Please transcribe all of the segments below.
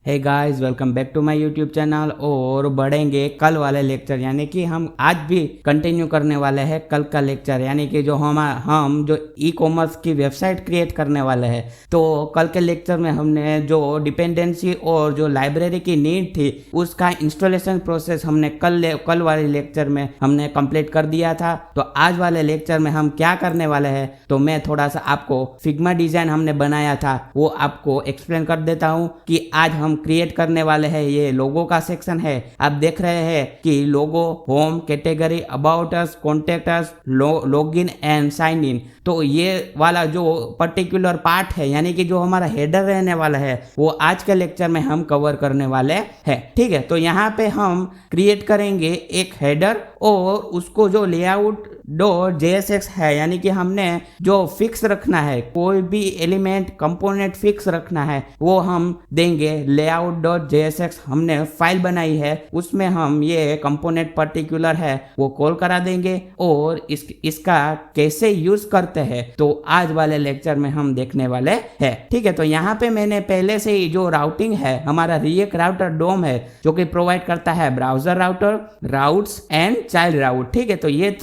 Hey guys, welcome back to my YouTube channel. और बढ़ेंगे कल वाले लेक्चर, यानी कि हम आज भी कंटिन्यू करने वाले हैं कल का लेक्चर, यानी कि जो हम जो ई कॉमर्स की वेबसाइट क्रिएट करने वाले हैं। तो कल के लेक्चर में हमने जो डिपेंडेंसी और जो लाइब्रेरी की नीड थी उसका इंस्टॉलेशन प्रोसेस हमने कल वाले लेक्चर में हमने कंप्लीट कर दिया था। तो आज वाले लेक्चर में हम क्या करने वाले हैं, तो मैं थोड़ा सा आपको फिग्मा डिज़ाइन हमने बनाया था वो आपको एक्सप्लेन कर देता हूँ कि आज हम क्रिएट करने वाले हैं। ये लोगो का सेक्शन है, आप देख रहे हैं कि logo, home, category, about us, contact us, login and sign in. तो ये वाला जो पर्टिकुलर पार्ट है, यानी कि जो हमारा हेडर रहने वाला है, वो आज के लेक्चर में हम कवर करने वाले हैं। ठीक है, तो यहाँ पे हम क्रिएट करेंगे एक हेडर और उसको जो लेआउट डॉट जेएसएक्स है, यानी कि हमने जो फिक्स रखना है, कोई भी एलिमेंट कंपोनेंट फिक्स रखना है वो हम देंगे लेआउट डॉट जेएसएक्स। हमने फाइल बनाई है, उसमें हम ये कंपोनेंट पर्टिकुलर है वो कॉल करा देंगे और इसका कैसे यूज करते हैं तो आज वाले लेक्चर में हम देखने वाले हैं। ठीक है, तो यहाँ पे मैंने पहले से ही जो राउटिंग है, हमारा रिएक्ट राउटर डोम है जो कि प्रोवाइड करता है browser router, routes and child route. ठीक है, तो ये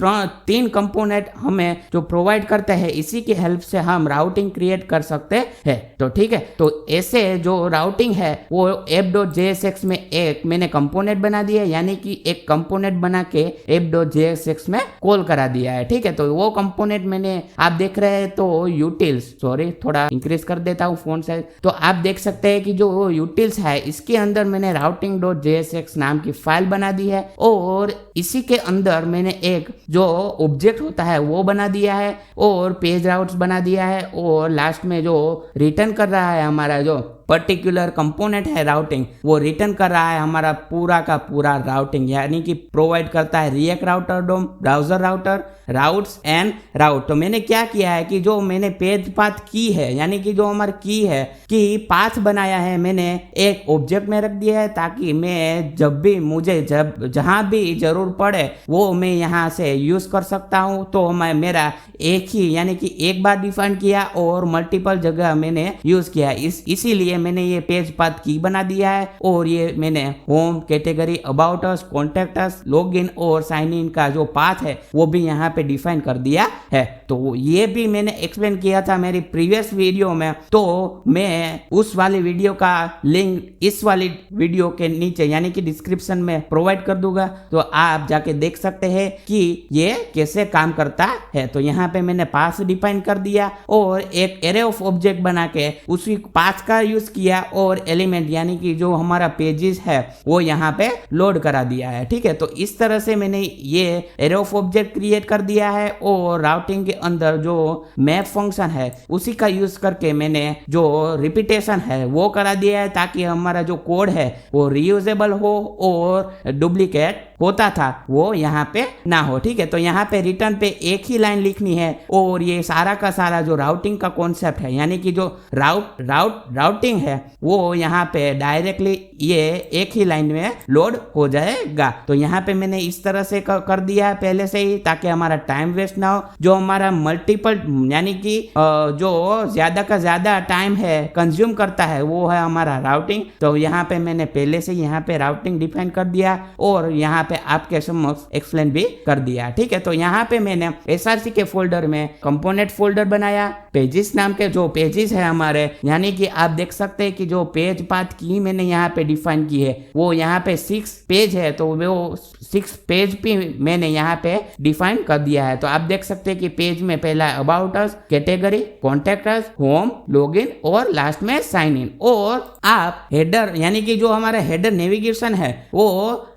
तीन कंपोनेंट हमें जो प्रोवाइड करते हैं, इसी की हेल्प से हम राउटिंग क्रिएट कर सकते हैं। तो ठीक है, तो ऐसे जो राउटिंग है वो app.jsx में एक मैंने कंपोनेंट बना दिया है, यानी कि एक कंपोनेंट बना के app.jsx में कॉल करा दिया है। ठीक है, तो वो कंपोनेंट मैंने आप देख रहे हैं तो यूटिल्स, सॉरी थोड़ा इंक्रीज कर देता हूँ फोन साइज, तो आप देख सकते हैं कि जो यूटिल्स है इसके अंदर मैंने routing.jsx नाम की फाइल बना दी है और इसी के अंदर मैंने एक जो ऑब्जेक्ट होता है वो बना दिया है और पेज राउट्स बना दिया है और लास्ट में जो रिटर्न कर रहा है हमारा जो पर्टिकुलर कंपोनेंट है राउटिंग, वो रिटर्न कर रहा है हमारा पूरा का पूरा राउटिंग, यानी कि प्रोवाइड करता है react router DOM, browser router, routes and route. तो मैंने क्या किया है कि जो मैंने पेज पाथ की है, यानी कि जो हमारी की है कि पाथ बनाया है, मैंने एक ऑब्जेक्ट में रख दिया है ताकि मैं जब भी मुझे जहाँ भी जरूर पड़े वो मैं यहाँ से यूज कर सकता हूँ। तो मैं मेरा एक ही, यानी कि एक बार डिफाइन किया और मल्टीपल जगह मैंने यूज किया, इसीलिए मैंने ये पेज पाथ की बना दिया है और ये मैंने home, category, about us, contact us, login और साइन इन का जो पाथ है वो भी यहाँ पे डिफाइन कर दिया है। तो ये भी मैंने एक्सप्लेन किया था मेरी प्रीवियस वीडियो में, तो मैं उस वाली वीडियो का लिंक इस वाली वीडियो के नीचे यानी कि डिस्क्रिप्शन में प्रोवाइड कर दूंगा, तो आप जाके देख सकते हैं कि ये कैसे काम करता है। तो यहाँ पे मैंने पाथ डिफाइन कर दिया और एक एरे ऑफ ऑब्जेक्ट बना के उसी पाथ का यूज किया और एलिमेंट यानी कि जो हमारा पेजेस है वो यहाँ पे लोड करा दिया है। ठीक है, तो इस तरह से मैंने ये एरे ऑफ ऑब्जेक्ट क्रिएट कर दिया है और राउटिंग के अंदर जो मैप फंक्शन है उसी का यूज करके मैंने जो रिपीटेशन है वो करा दिया है ताकि हमारा जो कोड है वो रीयूजेबल हो और डुप्लीकेट होता था वो यहाँ पे ना हो। ठीक है, तो यहाँ पे रिटर्न पे एक ही लाइन लिखनी है और ये सारा का सारा जो राउटिंग का कॉन्सेप्ट है, यानी कि जो राउटिंग है वो यहाँ पे डायरेक्टली ये एक ही लाइन में लोड हो जाएगा। तो यहाँ पे मैंने इस तरह से कर दिया है पहले से ही ताकि हमारा टाइम वेस्ट ना हो। जो हमारा मल्टीपल यानी कि जो ज्यादा का ज्यादा टाइम है कंज्यूम करता है वो है हमारा राउटिंग। तो यहाँ पे मैंने पहले से यहाँ पे राउटिंग डिफाइन कर दिया और यहाँ पे आपके समक्ष एक्सप्लेन भी कर दिया। ठीक है, तो यहाँ पे मैंने एसआरसी के फोल्डर में कंपोनेंट फोल्डर बनाया, पेजेस नाम के जो पेजेस है हमारे, यानी कि आप देख सकते हैं कि जो पेज पाथ की मैंने यहाँ पे डिफाइन की है वो यहाँ पे 6 पेज है, तो वो 6 पेज भी मैंने यहाँ पे डिफाइन कर दिया है। तो आप देख सकते हैं कि पेज में पहला about us, category, contact us, home, login और लास्ट में साइन इन। और आप हेडर यानी कि जो हमारा हेडर नेविगेशन है वो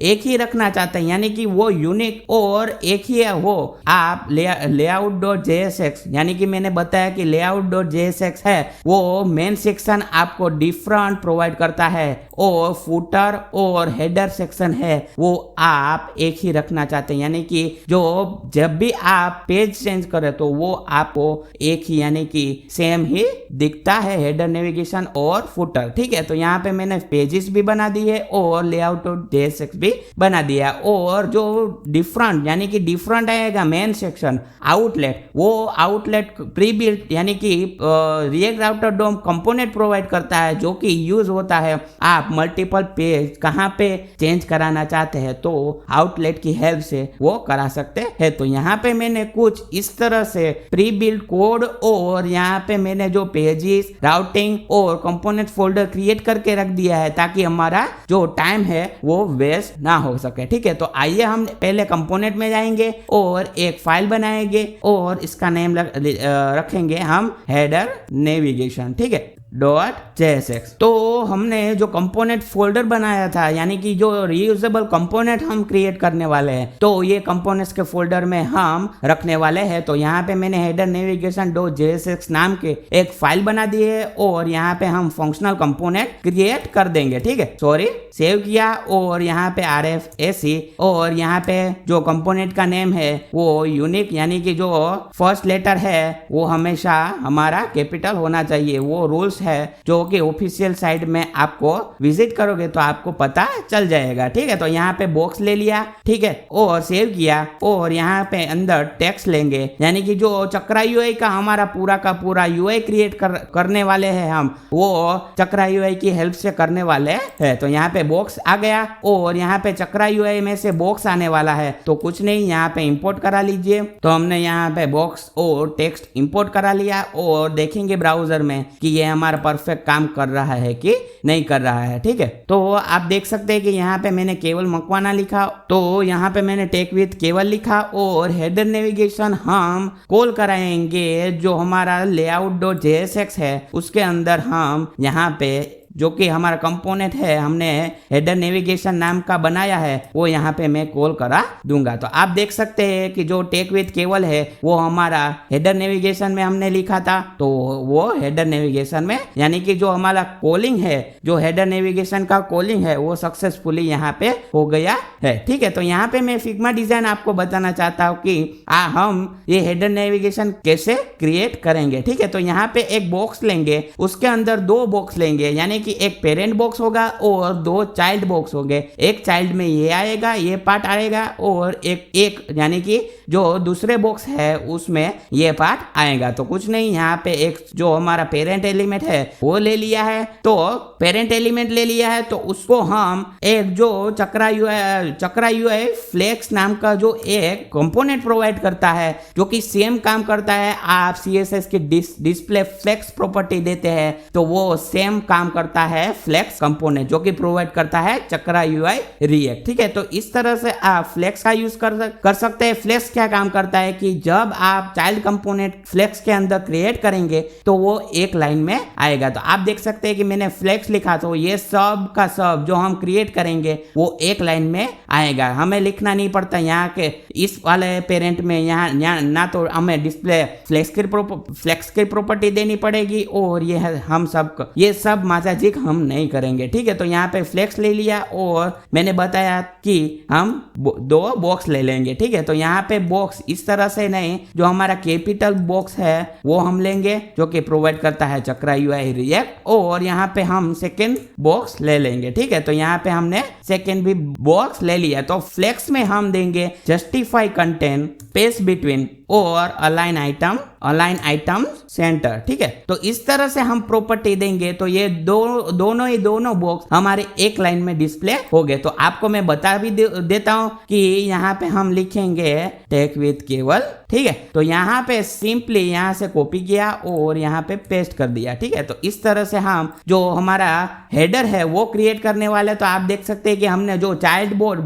एक ही रखना चाहते हैं, यानी कि वो यूनिक और एक ही है, वो आप लेआउट डॉट जेएसएक्स, यानी कि मैंने बताया कि लेआउट डॉट जेएसएक्स है वो मेन सेक्शन आपको डिफरेंट प्रोवाइड करता है और फुटर और हेडर सेक्शन है वो आप एक ही रखना चाहते हैं, यानी कि जो जब भी आप पेज चेंज करें तो वो आपको एक ही यानी कि सेम ही दिखता है हेडर नेविगेशन और फुटर। ठीक है, तो यहाँ पे मैंने पेजेस भी बना दी है और लेआउट और JSX भी बना दिया। और जो डिफरेंट यानी कि डिफरेंट आएगा मेन सेक्शन आउटलेट, वो आउटलेट प्री बिल्ट यानी कि रिएक्ट राउटर डोम कंपोनेंट प्रोवाइड करता है, जो कि यूज होता है आप मल्टीपल पेज कहाँ पे चेंज कराना चाहते हैं तो आउटलेट की हेल्प से वो करा सकते हैं। तो यहाँ पे मैंने कुछ इस तरह से प्री बिल्ट कोड और यहाँ पे मैंने जो पेजेस राउटिंग और कंपोनेंट फोल्डर क्रिएट करके रख दिया है ताकि हमारा जो टाइम है वो वेस्ट ना हो सके। ठीक है, तो आइए हम पहले कंपोनेंट में जाएंगे और एक फाइल बनाएंगे और इसका नेम रखेंगे हम हेडर नेविगेशन। ठीक है, .jsx। तो हमने जो कंपोनेंट फोल्डर बनाया था यानी कि जो रीयूजेबल कंपोनेंट हम क्रिएट करने वाले हैं तो ये कंपोनेंट्स के फोल्डर में हम रखने वाले हैं। तो यहाँ पे मैंने हेडर नेविगेशन .jsx नाम के एक फाइल बना दी है और यहाँ पे हम फंक्शनल कंपोनेंट क्रिएट कर देंगे। ठीक है, सॉरी, सेव किया और यहाँ पे RFAC और यहाँ पे जो कंपोनेंट का नेम है वो यूनिक यानी कि जो फर्स्ट लेटर है वो हमेशा हमारा कैपिटल होना चाहिए। वो रूल्स है जो कि ऑफिशियल साइट में आपको विजिट करोगे तो आपको पता चल जाएगा। ठीक है, तो यहाँ पे बॉक्स ले लिया, ठीक है, और सेव किया और यहाँ पे अंदर टेक्स्ट लेंगे यानी कि जो चक्रा यूआई का हमारा पूरा का पूरा यूआई क्रिएट करने वाले हैं हम, वो चक्रा यूआई की हेल्प से करने वाले हैं। तो यहाँ पे बॉक्स आ गया और यहाँ पे चक्रा यूआई में से बॉक्स आने वाला है तो कुछ नहीं, यहाँ पे इंपोर्ट करा लीजिए। तो हमने यहाँ पे बॉक्स और टेक्स्ट इंपोर्ट करा लिया और देखेंगे ब्राउजर में कि ये हमारा परफेक्ट काम कर रहा है कि नहीं कर रहा है। ठीक है, तो आप देख सकते हैं कि यहाँ पे मैंने केवल मकवाना लिखा, तो यहाँ पे मैंने टेक विथ केवल लिखा और हेडर नेविगेशन हम कॉल कराएंगे जो हमारा layout.jsx है उसके अंदर हम यहाँ पे जो कि हमारा कंपोनेंट है हमने हेडर नेविगेशन नाम का बनाया है वो यहाँ पे मैं कॉल करा दूंगा। तो आप देख सकते हैं कि जो टेक विथ केवल है वो हमारा हेडर नेविगेशन में हमने लिखा था, तो वो हेडर नेविगेशन में यानी कि जो हमारा कॉलिंग है, जो हेडर नेविगेशन का कॉलिंग है वो सक्सेसफुली यहाँ पे हो गया है। ठीक है, तो यहाँ पे मैं फिग्मा डिजाइन आपको बताना चाहता हूँ कि हम ये हेडर नेविगेशन कैसे क्रिएट करेंगे। ठीक है, तो यहाँ पे एक बॉक्स लेंगे, उसके अंदर दो बॉक्स लेंगे यानी कि एक पेरेंट बॉक्स होगा और दो चाइल्ड बॉक्स होंगे। एक चाइल्ड में ये आएगा, ये पार्ट आएगा और एक यानी कि जो दूसरे बॉक्स है उसमें ये पार्ट आएगा। तो कुछ नहीं, यहाँ पे एक जो हमारा पेरेंट एलिमेंट है वो ले लिया है, तो पेरेंट एलिमेंट ले लिया है तो उसको हम एक जो चक्रा यूआई फ्लेक्स नाम का जो एक कंपोनेंट प्रोवाइड करता है जो कि सेम काम करता है। आप CSS की डिस्प्ले फ्लेक्स प्रॉपर्टी देते हैं तो वो सेम काम करता है फ्लेक्स कंपोनेंट जो कि प्रोवाइड करता है चक्रा यूआई रिएक्ट। ठीक है, तो इस तरह से आप फ्लेक्स का यूज कर सकते हैं। फ्लेक्स क्या काम करता है कि जब आप चाइल्ड कंपोनेंट फ्लेक्स के अंदर क्रिएट करेंगे तो वो एक लाइन में आएगा। तो आप देख सकते हैं कि मैंने फ्लेक्स लिखा तो ये सब का सब जो हम क्रिएट करेंगे वो एक लाइन में आएगा, हमें लिखना नहीं पड़ता। यहाँ के इस वाले पेरेंट में यहाँ ना तो हमें डिस्प्ले फ्लेक्स की प्रॉपर्टी देनी पड़ेगी और ये सब माजाजिक हम नहीं करेंगे। ठीक है, तो यहाँ पे फ्लेक्स ले लिया और मैंने बताया कि हम दो बॉक्स ले लेंगे। ठीक है, तो यहाँ पे बॉक्स इस तरह से नहीं, जो हमारा कैपिटल बॉक्स है वो हम लेंगे जो कि प्रोवाइड करता है चक्रा यूआई रिएक्ट और यहाँ पे हम सेकेंड बॉक्स ले लेंगे। ठीक है, तो यहाँ पे हमने सेकेंड भी बॉक्स ले लिया। तो फ्लेक्स में हम देंगे जस्टिफाई कंटेंट स्पेस बिटवीन और अलाइन आइटम सेंटर। ठीक है, तो इस तरह से हम प्रॉपर्टी देंगे तो ये दोनों बॉक्स हमारे एक लाइन में डिस्प्ले हो गए। तो आपको मैं बता भी देता हूं कि यहाँ पे हम लिखेंगे टेक विथ केवल। ठीक है, तो यहाँ पे सिंपली यहाँ से कॉपी किया और यहाँ पे पेस्ट कर दिया। ठीक है, तो इस तरह से हम जो हमारा हेडर है वो क्रिएट करने वाले। तो आप देख सकते हैं कि हमने जो चाइल्ड बोर्ड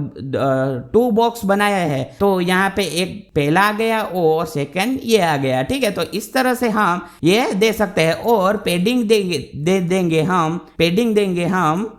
2 बॉक्स बनाया है तो यहाँ पे एक पहला आ गया और सेकंड ये आ गया। ठीक है, तो इस तरह से हम ये दे सकते हैं और पेडिंग देंगे हम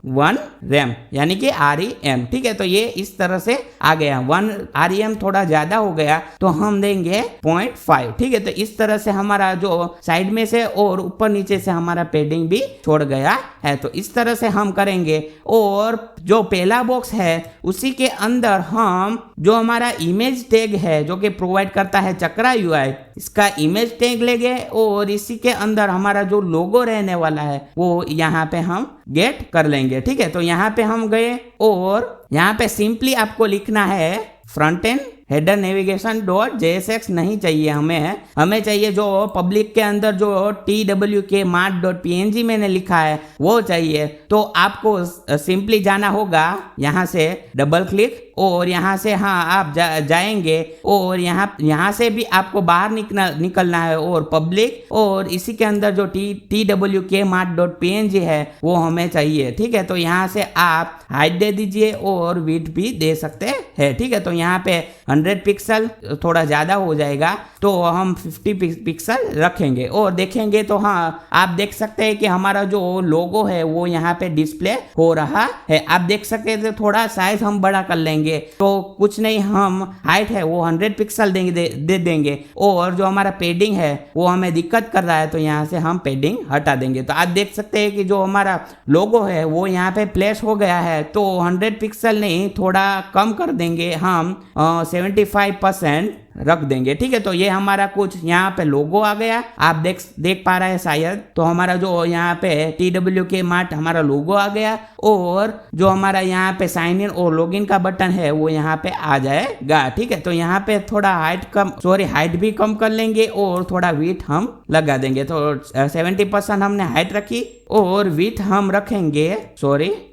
1 rem यानी कि REM। ठीक है, तो ये इस तरह से आ गया 1 REM, थोड़ा ज्यादा हो गया तो हम देंगे है 0.5। ठीक है, तो इस तरह से हमारा जो साइड में से और ऊपर नीचे से हमारा पेडिंग भी छोड़ गया है। तो इस तरह से हम करेंगे। और जो पहला बॉक्स है उसी के अंदर हम जो हमारा इमेज टैग है जो कि प्रोवाइड करता है चक्रा यूआई, इसका इमेज टैग लेंगे और इसी के अंदर हमारा जो लोगो रहने वाला है वो यहाँ पे हम गेट कर लेंगे। ठीक है, तो यहाँ पे हम गए और यहाँ पे सिंपली आपको लिखना है front end header navigation dot JSX नहीं चाहिए हमें चाहिए जो पब्लिक के अंदर जो TWK mart.png मैंने लिखा है वो चाहिए। तो आपको सिंपली जाना होगा, यहाँ से डबल क्लिक और यहाँ से आप जाएंगे और यहाँ से भी आपको बाहर निकलना है और पब्लिक और इसी के अंदर जो TWK mart.png है वो हमें चाहिए। ठीक है, तो यहाँ से आप हाइट दे दीजिए और विड्थ भी दे सकते हैं। ठीक है, तो यहाँ पे 100 पिक्सल थोड़ा ज़्यादा हो जाएगा तो हम 50 पिक्सल रखेंगे और देखेंगे तो हाँ आप देख सकते हैं कि हमारा जो लोगो है वो यहाँ पे डिस्प्ले हो रहा है। आप देख सकते हैं तो थोड़ा साइज हम बड़ा कर लेंगे, तो कुछ नहीं, हम हाइट है वो 100 पिक्सल दे देंगे और जो हमारा पेडिंग है वो हमें दिक्कत कर रहा है तो यहाँ से हम पेडिंग हटा देंगे। तो आप देख सकते हैं कि जो हमारा लोगो है वो यहाँ पे प्लेस हो गया है। तो 100 पिक्सल नहीं, थोड़ा कम कर देंगे, हम 75% रख देंगे। ठीक है, तो ये हमारा कुछ यहाँ पे लोगो आ गया, आप देख पा रहे हैं शायद। तो हमारा जो यहाँ पे TWK मार्ट हमारा लोगो आ गया और जो हमारा यहाँ पे साइन इन और लॉगिन का बटन है वो यहाँ पे आ जाएगा। ठीक है, तो यहाँ पे थोड़ा हाइट भी कम कर लेंगे और थोड़ा विड्थ हम लगा देंगे। तो 70% हमने हाइट रखी और विड्थ हम रखेंगे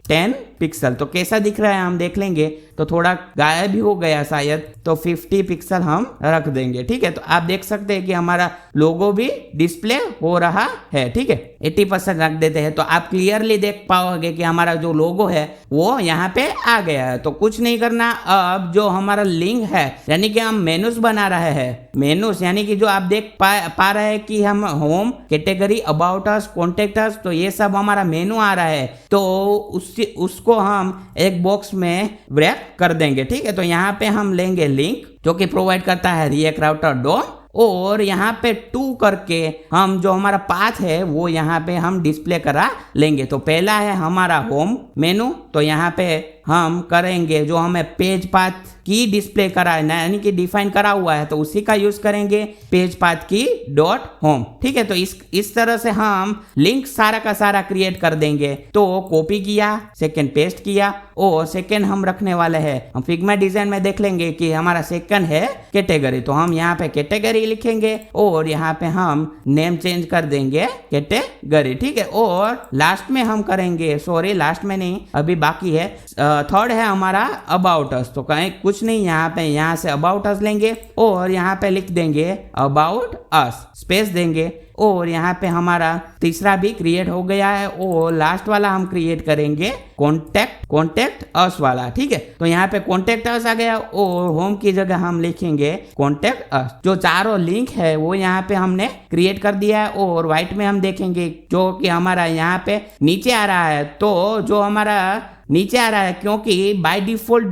10 पिक्सल। तो कैसा दिख रहा है हम देख लेंगे, तो थोड़ा गायब भी हो गया शायद, तो 50 पिक्सल हम रख देंगे। ठीक है, तो आप देख सकते हैं कि हमारा लोगो भी डिस्प्ले हो रहा है। ठीक है, 80% रख देते हैं तो आप क्लियरली देख पाओगे कि हमारा जो लोगो है वो यहाँ पे आ गया है। तो कुछ नहीं करना, अब जो हमारा लिंक है यानी कि हम मेनूज बना रहे हैं, मेनूज यानी कि जो आप देख पा रहे हैं कि हम home, category, about us, contact अस, तो ये सब हमारा मेनू आ रहा है। तो उसको हम एक बॉक्स में रैप कर देंगे। ठीक है, तो यहाँ पे हम लेंगे लिंक जो कि प्रोवाइड करता है रिएक्ट राउटर डोम और यहाँ पे 2 करके हम जो हमारा पाथ है वो यहाँ पे हम डिस्प्ले करा लेंगे। तो पहला है हमारा होम मेनू, तो यहाँ पे हम करेंगे जो हमें पेज पाथ की डिस्प्ले करा है यानी कि डिफाइन करा हुआ है तो उसी का यूज करेंगे, पेज पाथ की डॉट होम। ठीक है, तो इस तरह से हम लिंक सारा का सारा क्रिएट कर देंगे। तो कॉपी किया, सेकंड पेस्ट किया और सेकंड हम रखने वाले हैं, हम फिग्मा डिजाइन में देख लेंगे कि हमारा सेकंड है कैटेगरी, तो हम यहाँ पे कैटेगरी लिखेंगे और यहाँ पे हम नेम चेंज कर देंगे कैटेगरी। ठीक है, और लास्ट में हम करेंगे, लास्ट में नहीं अभी बाकी है, थर्ड है हमारा अबाउट अस। तो कहीं कुछ नहीं, यहाँ से अबाउट अस लेंगे और यहाँ पे लिख देंगे अबाउट अस, स्पेस देंगे और यहाँ पे हमारा तीसरा भी क्रिएट हो गया है और लास्ट वाला हम क्रिएट करेंगे कॉन्टेक्ट अस वाला। ठीक है, तो यहाँ पे कॉन्टेक्ट अस आ गया और होम की जगह हम लिखेंगे कॉन्टेक्ट अस। जो चारों लिंक है वो यहाँ पे हमने क्रिएट कर दिया है और व्हाइट में हम देखेंगे जो कि हमारा यहाँ पे नीचे आ रहा है। तो जो हमारा नीचे आ रहा है क्योंकि बाय डिफॉल्ट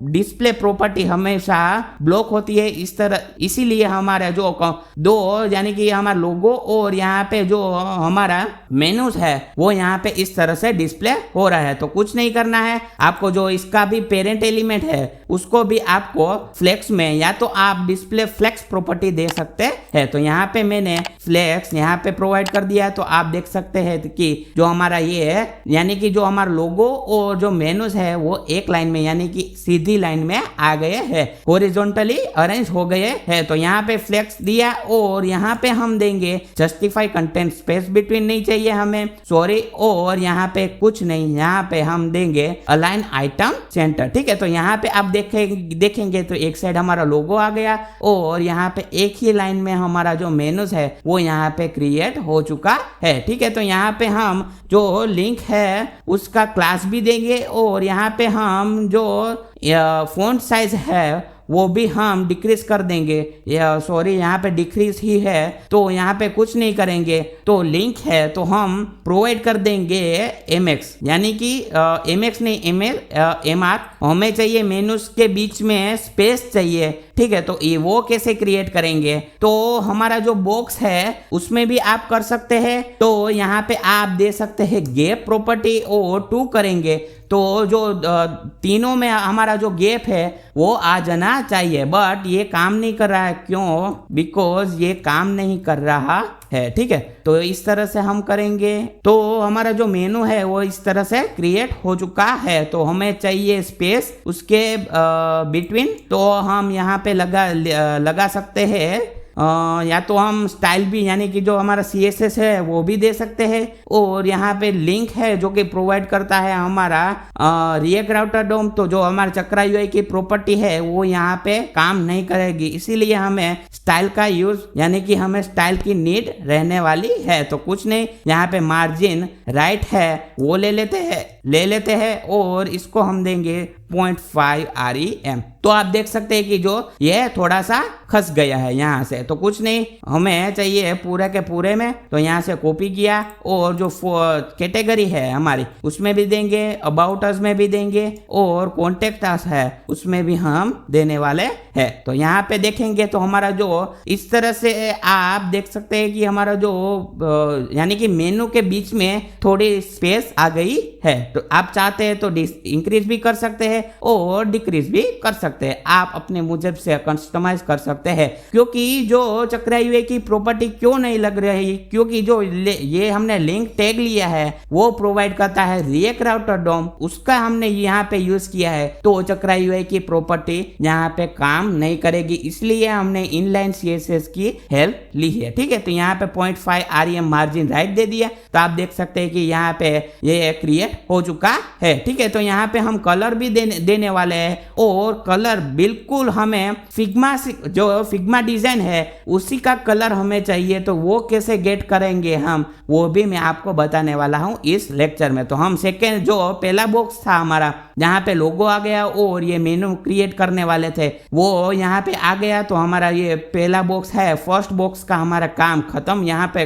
डिस्प्ले प्रॉपर्टी हमेशा ब्लॉक होती है इस तरह, इसीलिए हमारा जो दो यानी कि हमारा लोगो और यहाँ पे जो हमारा मेनूज है वो यहाँ पे इस तरह से डिस्प्ले हो रहा है। तो कुछ नहीं करना है आपको, जो इसका भी पेरेंट एलिमेंट है उसको भी आपको फ्लेक्स में या तो आप डिस्प्ले फ्लेक्स प्रॉपर्टी दे सकते हैं। तो यहाँ पे मैंने फ्लेक्स यहाँ पे प्रोवाइड कर दिया, तो आप देख सकते हैं कि जो हमारा ये है यानी कि जो हमारा लोगो और जो मेनूज है वो एक लाइन में यानी कि सीधी लाइन में आ गए हैं, हॉरिजॉन्टली अरेंज हो गए हैं। तो यहाँ पे फ्लेक्स दिया और यहाँ पे हम देंगे जस्टिफाई कंटेंट, स्पेस बिटवीन नहीं चाहिए हमें, और यहाँ पे कुछ नहीं, यहाँ पे हम देंगे अलाइन आइटम सेंटर। ठीक है, तो यहाँ पे आप देखेंगे तो एक साइड हमारा लोगो आ गया और यहाँ पे एक ही लाइन में हमारा जो मेनूज है वो यहाँ पे क्रिएट हो चुका है। ठीक है, तो यहाँ पे हम जो लिंक है उसका क्लास भी देंगे और यहाँ पे हम जो फॉन्ट साइज है वो भी हम डिक्रीज कर देंगे, यहाँ पे डिक्रीज ही है तो यहाँ पे कुछ नहीं करेंगे। तो लिंक है तो हम प्रोवाइड कर देंगे MX यानी कि MX नहीं MR, हमें चाहिए मेनूज के बीच में स्पेस चाहिए ठीक है। तो ये वो कैसे क्रिएट करेंगे, तो हमारा जो बॉक्स है उसमें भी आप कर सकते हैं। तो यहाँ पे आप दे सकते हैं गैप प्रॉपर्टी और 2 करेंगे तो जो तीनों में हमारा जो गैप है वो आ जाना चाहिए, बट ये काम नहीं कर रहा है। क्यों? बिकॉज ये काम नहीं कर रहा है, ठीक है। तो इस तरह से हम करेंगे तो हमारा जो मेनू है वो इस तरह से क्रिएट हो चुका है। तो हमें चाहिए स्पेस उसके बिटवीन, तो हम यहाँ पे लगा सकते हैं या तो हम स्टाइल भी यानी कि जो हमारा CSS है वो भी दे सकते हैं, और यहाँ पे लिंक है जो कि प्रोवाइड करता है हमारा रिएक्ट राउटर डोम। तो जो हमारा चक्रा UI की प्रॉपर्टी है वो यहाँ पे काम नहीं करेगी, इसीलिए हमें स्टाइल का यूज यानी कि हमें स्टाइल की नीड रहने वाली है। तो कुछ नहीं, यहाँ पे मार्जिन राइट है वो ले लेते हैं और इसको हम देंगे 0.5 REM। तो आप देख सकते हैं कि जो ये थोड़ा सा खस गया है यहाँ से। तो कुछ नहीं, हमें चाहिए पूरे के पूरे में, तो यहाँ से कॉपी किया और जो कैटेगरी है हमारी उसमें भी देंगे, अबाउट अस में भी देंगे और कॉन्टेक्ट अस है उसमें भी हम देने वाले हैं। तो यहाँ पे देखेंगे तो हमारा जो इस तरह से आप देख सकते हैं कि हमारा जो यानी कि मेनू के बीच में थोड़ी स्पेस आ गई है। तो आप चाहते हैं तो इंक्रीज भी कर सकते हैं और डिक्रीज भी कर सकते हैं, आप अपने मुजब से कस्टमाइज कर सकते हैं। क्योंकि जो चक्रा UI की प्रॉपर्टी क्यों नहीं लग रही, क्योंकि जो ये हमने लिंक टैग लिया है वो प्रोवाइड करता है रिएक्ट राउटर डोम, उसका हमने यहाँ पे यूज किया है। तो चक्रा UI की प्रॉपर्टी यहाँ पे काम नहीं करेगी, इसलिए हमने इनलाइन CSS की हेल्प ली है, ठीक है। तो यहाँ पे 0.5 REM मार्जिन राइट दे दिया, तो आप देख सकते हैं कि यहाँ पे ये क्रिएट हो चुका है, ठीक है। तो यहाँ पे हम कलर भी देने वाले हैं, और कलर बिल्कुल हमें फिग्मा डिजाइन है उसी का कलर हमें चाहिए। तो वो कैसे गेट करेंगे हम, वो भी मैं आपको बताने वाला हूँ इस लेक्चर में। तो हम सेकेंड जो पहला बॉक्स था हमारा जहाँ पे लोगो आ गया और ये मेनू क्रिएट करने वाले थे वो यहाँ पे आ गया। तो हमारा ये पहला बॉक्स है, फर्स्ट बॉक्स का हमारा काम खत्म यहाँ पे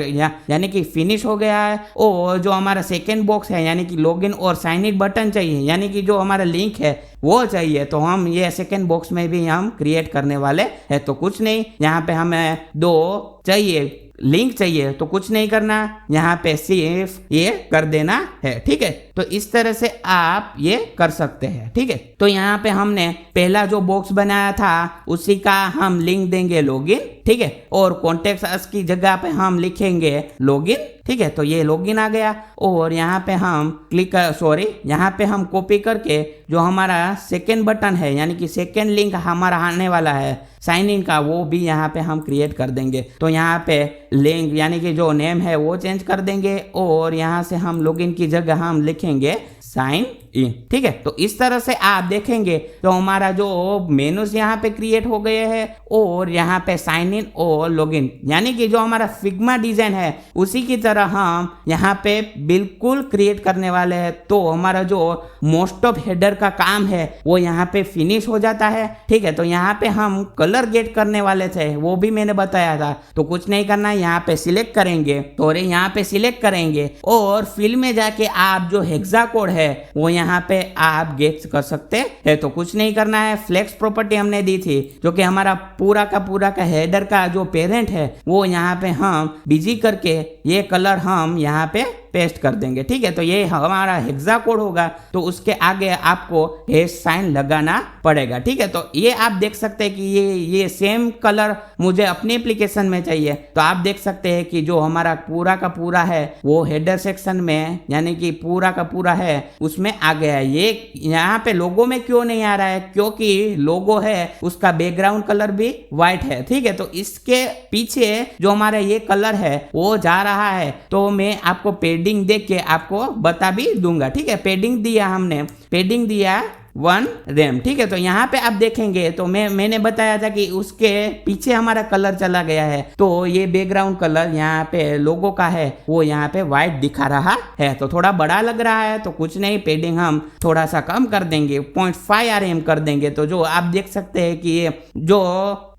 यानी कि फिनिश हो गया है। और जो हमारा सेकेंड बॉक्स है यानी कि लॉगिन और साइन इन बटन चाहिए, यानी कि जो हमारा लिंक है वो चाहिए, तो हम ये सेकेंड बॉक्स में भी हम क्रिएट करने वाले हैं। तो कुछ नहीं, यहाँ पे हमें 2 चाहिए लिंक चाहिए, तो कुछ नहीं करना, यहाँ पे सिर्फ ये कर देना है, ठीक है। तो इस तरह से आप ये कर सकते हैं, ठीक है। तो यहाँ पे हमने पहला जो बॉक्स बनाया था उसी का हम लिंक देंगे लॉगिन, ठीक है, और कॉन्टेक्ट अस की जगह पे हम लिखेंगे लॉगिन, ठीक है। तो ये लॉगिन आ गया और यहाँ पे हम यहाँ पे हम कॉपी करके जो हमारा सेकेंड बटन है यानी कि सेकेंड लिंक हमारा आने वाला है साइन इन का, वो भी यहाँ पे हम क्रिएट कर देंगे। तो यहाँ पे लिंक यानी कि जो नेम है वो चेंज कर देंगे और यहाँ से हम लॉगिन की जगह हम लिखेंगे साइन इन, ठीक है। तो इस तरह से आप देखेंगे तो हमारा जो मेनूज यहाँ पे क्रिएट हो गए हैं और यहाँ पे साइन इन और लॉगिन यानी कि जो हमारा फिग्मा डिजाइन है उसी की तरह हम यहाँ पे बिल्कुल क्रिएट करने वाले हैं। तो हमारा जो मोस्ट ऑफ हेडर का काम है वो यहाँ पे फिनिश हो जाता है, ठीक है। तो यहाँ पे हम कलर गेट करने वाले थे वो भी मैंने बताया था, तो कुछ नहीं करना, यहाँ पे सिलेक्ट करेंगे तो यहाँ पे सिलेक्ट करेंगे और फिल में जाके आप जो हेक्सा कोड है वो यहाँ पे आप गेट कर सकते हैं। तो कुछ नहीं करना है, फ्लेक्स प्रॉपर्टी हमने दी थी जो कि हमारा पूरा का हेडर का जो पेरेंट है वो यहाँ पे हम बिजी करके ये कलर हम यहाँ पे पेस्ट कर देंगे, ठीक है। तो ये हमारा हेक्सा कोड होगा, तो उसके आगे आपको हैश साइन लगाना पड़ेगा, ठीक है। तो ये आप देख सकते हैं कि ये सेम कलर मुझे अपनी एप्लीकेशन में चाहिए, तो आप देख सकते हैं कि जो हमारा पूरा का पूरा है वो हेडर सेक्शन में यानी कि पूरा का पूरा है उसमें आ गया है। ये यहाँ पे लोगो में क्यों नहीं आ रहा है, क्योंकि लोगो है उसका बैकग्राउंड कलर भी व्हाइट है, ठीक है। तो इसके पीछे जो हमारा ये कलर है वो जा रहा है, तो मैं आपको पेडिंग देख के आपको बता भी दूंगा, ठीक है। पेडिंग दिया हमने, पेडिंग दिया 1 रेम, ठीक है। तो यहाँ पे आप देखेंगे तो मैंने बताया था कि उसके पीछे हमारा कलर चला गया है, तो ये बैकग्राउंड कलर यहाँ पे लोगो का है वो यहाँ पे व्हाइट दिखा रहा है, तो थोड़ा बड़ा लग रहा है। तो कुछ नहीं, पेडिंग हम थोड़ा सा कम कर देंगे, 0.5 RM कर देंगे। तो जो आप देख सकते हैं कि ये जो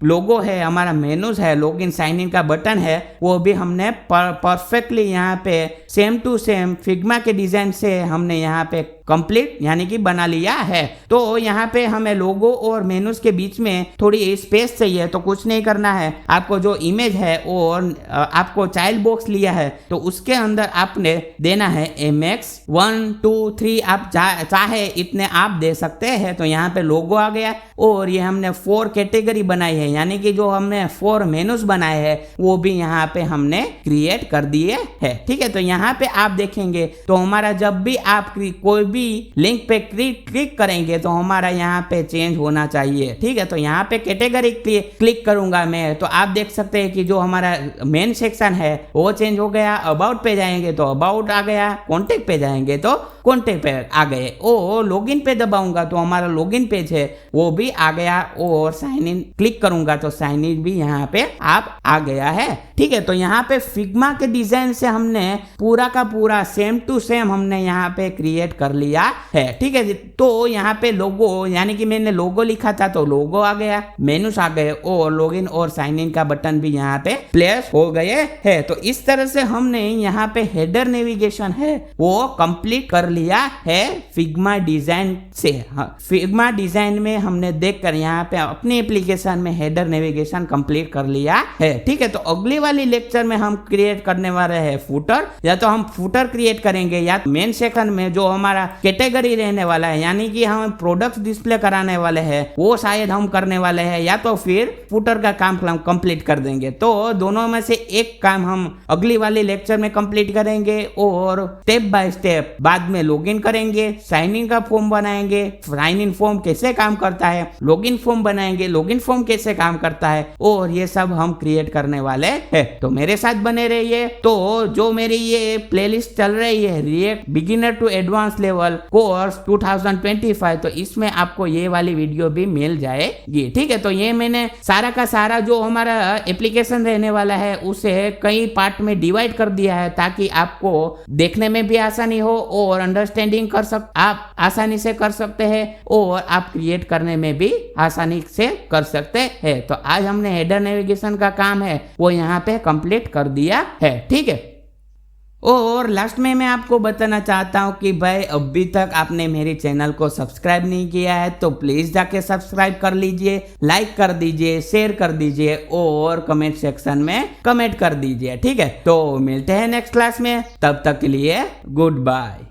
लोगो है, हमारा मेनूज है, लॉगिन साइन इन का बटन है, वो भी हमने परफेक्टली यहाँ पे सेम टू सेम फिग्मा के डिजाइन से हमने यहाँ पे कंप्लीट यानी कि बना लिया है। तो यहाँ पे हमें लोगो और मेनूज के बीच में थोड़ी स्पेस चाहिए, तो कुछ नहीं करना है, आपको जो इमेज है और आपको चाइल्ड बॉक्स लिया है तो उसके अंदर आपने देना है MX 1 2 3, आप चाहे इतने आप दे सकते हैं। तो यहाँ पे लोगो आ गया और ये हमने 4 कैटेगरी बनाई है, यानी कि जो हमने 4 मेनूज बनाए हैं वो भी यहाँ पे हमने क्रिएट कर दिए है। ठीक है, तो यहाँ पे आप देखेंगे तो हमारा जब भी आप कोई भी लिंक पे क्लिक करेंगे तो हमारा यहाँ पे चेंज होना चाहिए। ठीक है, तो यहाँ पे कैटेगरी क्लिक करूंगा मैं, तो आप देख सकते हैं कि जो हमारा मेन सेक्शन है वो चेंज हो गया। अबाउट पे जाएंगे तो अबाउट आ गया, कॉन्टेक्ट पे जाएंगे तो कॉन्टेक्ट पे आ गए, और लॉगिन पे दबाऊंगा तो हमारा लॉगिन पेज है वो भी आ गया, और साइन इन क्लिक करूंगा तो साइन इन भी यहाँ पे आप आ गया है। ठीक है, तो यहाँ पे फिग्मा के डिजाइन से हमने पूरा का पूरा सेम टू सेम हमने यहाँ पे क्रिएट कर लिया है। ठीक है, तो यहाँ पे लोगो यानी कि मैंने लोगो लिखा था तो लोगो आ गया, मेनूस आ गए, और लॉगिन और साइन इन का बटन भी यहाँ पे प्लेस हो गए है। तो इस तरह से हमने यहाँ पे हेडर नेविगेशन है वो कंप्लीट कर लिया है फिग्मा डिजाइन से। हाँ, फिग्मा डिजाइन में हमने देखकर यहाँ पे अपने एप्लीकेशन में हेडर नेविगेशन कंप्लीट कर लिया है। ठीक है, तो अगली वाली लेक्चर में हम क्रिएट करने वाले हैं फुटर, या तो हम फुटर क्रिएट करेंगे या मेन सेक्शन में जो हमारा कैटेगरी रहने वाला है यानी कि हम प्रोडक्ट्स डिस्प्ले कराने वाले हैं वो शायद हम करने वाले हैं, या तो फिर फुटर का काम कंप्लीट कर देंगे। तो दोनों में से एक काम हम अगली वाली लेक्चर में कंप्लीट करेंगे, और स्टेप बाय स्टेप बाद में लॉगिन करेंगे, साइन इन का फॉर्म बनाएंगे, साइन इन फॉर्म कैसे काम करता है, लॉगिन फॉर्म बनाएंगे, लॉगिन फॉर्म कैसे काम करता है, और ये सब हम क्रिएट करने वाले हैं। तो मेरे साथ बने रहिए। तो जो मेरी ये प्लेलिस्ट चल रही है React beginner to advance level course 2025, तो इसमें आपको ये वाली वीडियो भी मिल जाएगी। ठीक है, तो ये मैंने सारा का सारा जो हमारा एप्लीकेशन रहने वाला है उसे कई पार्ट में डिवाइड कर दिया है ताकि आपको देखने में भी आसानी हो और अंडरस्टैंडिंग आप आसानी से कर सकते हैं, और आप क्रिएट करने में भी आसानी से कर सकते हैं। तो आज हमने हेडर नेविगेशन का काम है वो यहाँ पे कंप्लीट कर दिया है। ठीक है, और लास्ट में मैं आपको बताना चाहता हूँ कि भाई अभी तक आपने मेरे चैनल को सब्सक्राइब नहीं किया है तो प्लीज जाके सब्सक्राइब कर लीजिए, लाइक कर दीजिए, शेयर कर दीजिए, और कमेंट सेक्शन में कमेंट कर दीजिए। ठीक है, तो मिलते हैं नेक्स्ट क्लास में, तब तक के लिए गुड बाय।